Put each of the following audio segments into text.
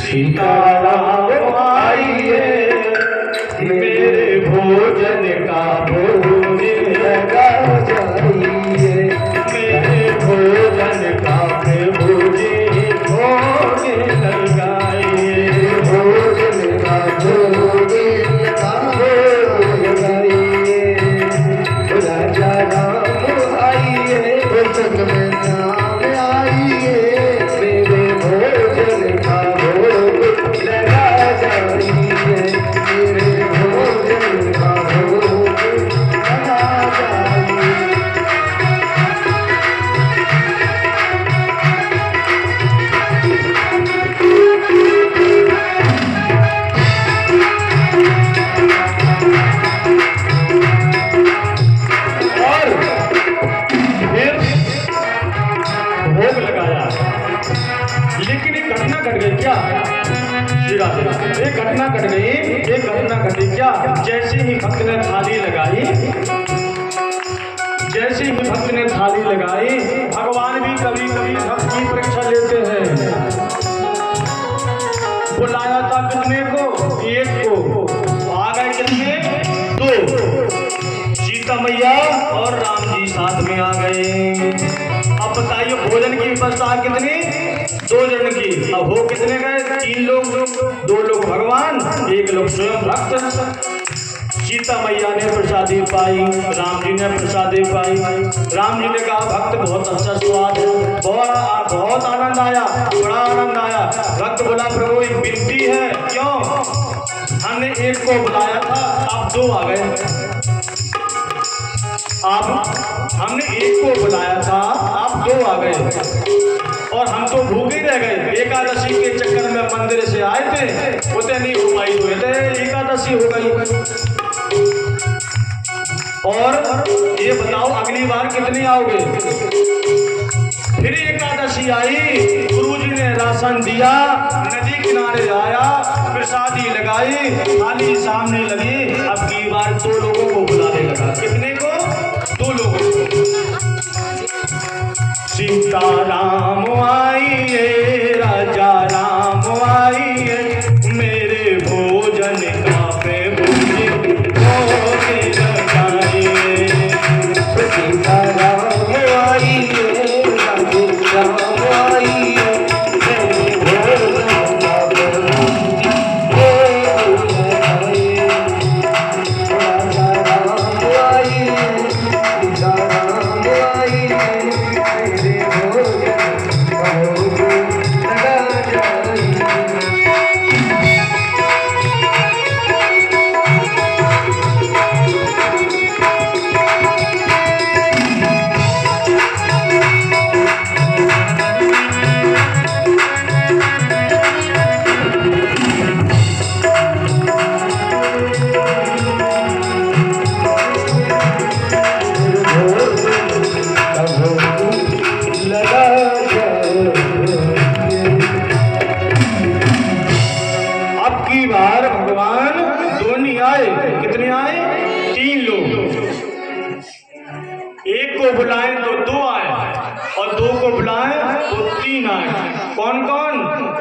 सीताराम आइए, मेरे भोजन का भोग लगा जाइए, मेरे भोजन का भोग लगाइए, भोजन का भोग लगाइए। राजा राम आइए, भोजन में नाम आइए, मेरे भोजन का भोग लगा जाइए, मेरे भोजन का भोग लगा जाइए। भोग लगाया, लेकिन एक घटना घट गई क्या श्री राधे? एक घटना घट गई, एक घटना घटी क्या? जैसे ही भक्त ने थाली लगाई, जैसे ही भक्त ने थाली लगाई, भगवान भी कभी कभी भक्त की परीक्षा लेते हैं। बुलाया था कितने को? एक को। आ गए कितने? दो। सीता मैया और राम जी साथ में आ गए। अब बताइए भोजन की व्यवस्था कितनी? 2 जन की। अब हो कितने गए? 3 लोग, 2 लोग भगवान, 1 लोग स्वयं भक्त। सीता मैया ने प्रसादी पाई, राम जी ने प्रसादी पाई। राम जी ने कहा भक्त बहुत अच्छा स्वाद है, बहुत आनंद आया, बड़ा आनंद आया। भक्त बोला प्रभु एक विनती है। क्यों? हमने 1 को बुलाया था, आप 2 आ गए। आप हमने 1 को बुलाया था, आप 2 आ गए, और हम तो भूखे रह गए। एकादशी के चक्कर में मंदिर से आए थे, उतने नहीं हो पाई, तो एकादशी हो गई। और ये बताओ अगली बार कितने आओगे? फिर एकादशी आई, गुरुजी ने राशन दिया, नदी किनारे आया, प्रसादी लगाई, थाली सामने लगी। अब की बार 2 लोगों को बुलाने लगा। कितने को? 2 लोगों को। सीताराम आइए, राजा राम आइए, मेरे भोजन का भोग लगाइए। सीताराम आइए, राजा राम आइए, मेरे भोजन का भोग लगाइए। राजा राम आइए, सीताराम आइए, मेरे भोजन का भोग लगा जाइए। अब की बार भगवान 2 नहीं आए। कितने आए? 3 लोग। 1 को बुलाए तो 2 आए, और 2 को बुलाए तो 3 आए। कौन कौन?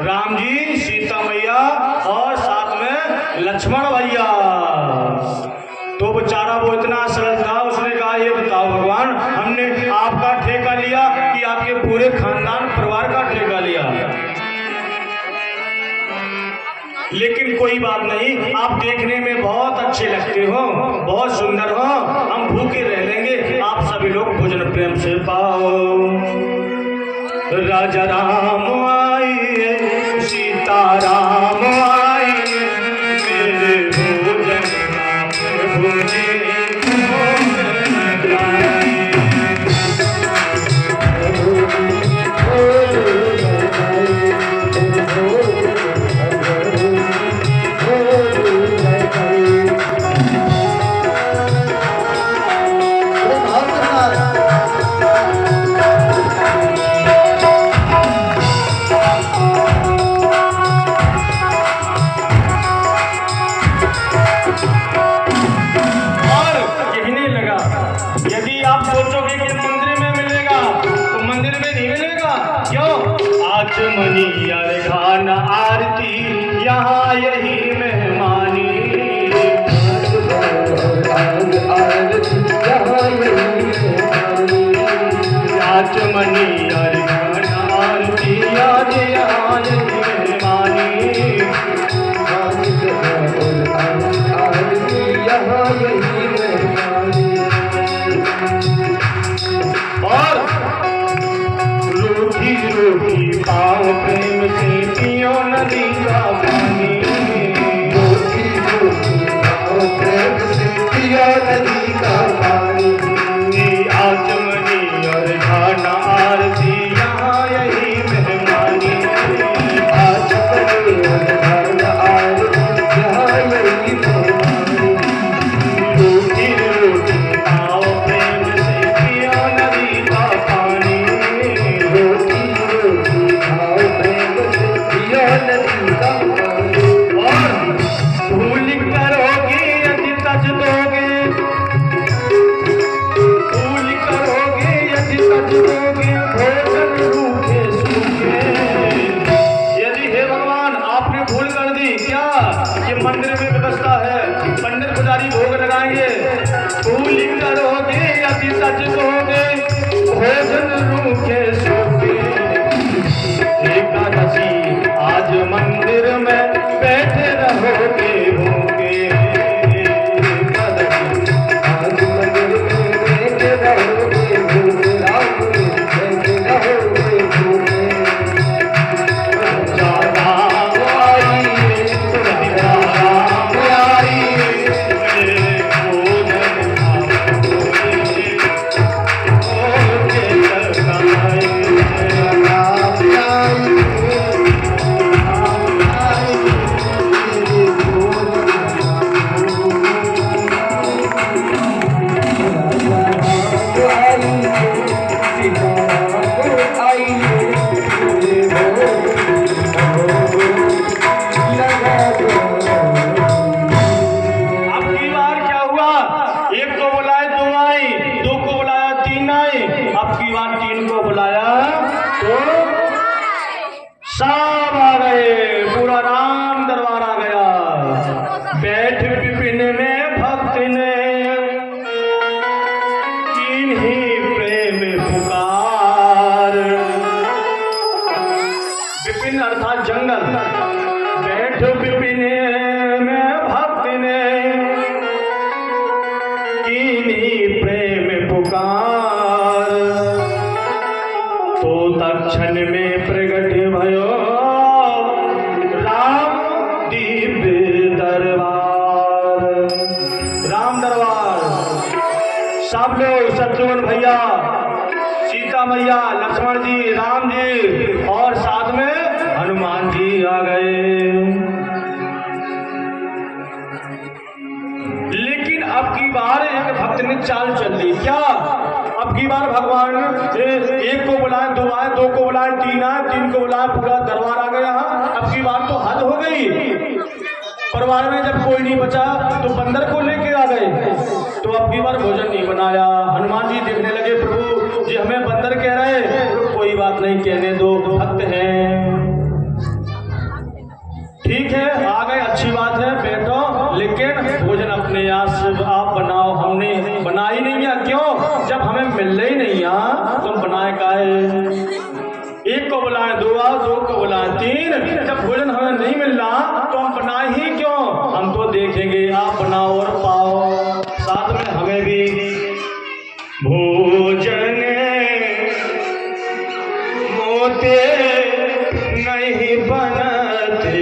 राम जी, सीता मैया, और साथ में लक्ष्मण भैया। तो बेचारा वो इतना सरल था, उसने कहा ये बताओ भगवान, हमने आपका ठेका लिया कि आपके पूरे खानदान परिवार का ठेका लिया? लेकिन कोई बात नहीं, आप देखने में बहुत अच्छे लगते हो, बहुत सुंदर हो, हम भूखे रह लेंगे, आप सभी लोग भोजन प्रेम से पाओ। राजा राम आइए, सीता राम आइए, मेरे भोजन का भोग लगाइए। आरती यहाँ यही मेहमानी। आचमनी आरती आज यहाँ यही मेहमानी। और रोटी रोटी पाओ प्रेम से पियो नदी का पानी। रोटी रोटी पाओ प्रेम से पियो नदी का पानी। आचमनी और खाना आरती यहाँ यही मेहमानी। आचमनी और खाना आरती यहाँ यही मेहमानी। रोटी रोटी पाओ प्रेम से पियो नदी का पानी। रोटी रोटी पाओ प्रेम से पियो नदी का पानी। और भूल करोगे यदि तज दोगे, भूल करोगे यदि तज दोगे भोजन रूखे सूखे। यदि हे भगवान आपने भूल कर दी क्या कि मंदिर में व्यवस्था है, पंडित पुजारी भोग लगाएंगे। भूल करोगे यदि तज दोगे भोजन रूखे सूखे। एकादशी आज मंदिर में बैठे रहोगे भूखे। एकादशी आज मंदिर में बैठे रहोगे भूखे। बैठे रहोगे भूखे। राम आई राम आई भोजन सब आ गए, पूरा राम दरबार आ गया। बैठ विपिन में भक्त ने किन्हीं प्रेम पुकार। विपिन अर्थात जंगल। बैठ विपिन में भक्त ने किन्हीं प्रेम पुकार। तो तक्षण में प्रगट भयो राम दिव्य दरबार। राम दरबार सब लोग, शत्रुघ्न भैया, सीता मैया, लक्ष्मण जी, राम जी और साथ में हनुमान जी आ गए। लेकिन अब की बार एक भक्त ने चाल चल ली। क्या? अब की बार भगवान एक को बुलाए, दो आए, दो को बुलाए, तीन आए, तीन को बुलाए, पूरा दरबार आ गया। अब की बार तो हद हो गई। परिवार में जब कोई नहीं बचा तो बंदर को लेके आ गए। तो अब की बार भोजन नहीं बनाया। हनुमान जी देखने लगे, प्रभु जी हमें बंदर कह रहे। कोई बात नहीं, कहने दो, भक्त हैं। ठीक है, आ गए, अच्छी बात है, बैठो। लेकिन भोजन अपने आप बनाओ। हमने बनाई नहीं है। क्यों? जब हमें मिल ही नहीं है तुम बनाए काहे? एक को बुलाए, दो आओ, दो को बुलाए, तीन। जब भोजन हमें नहीं मिल रहा तो हम बनाए ही क्यों? हम तो देखेंगे, आप बनाओ और पाओ। साथ में हमें भी भोजन मोते नहीं बनते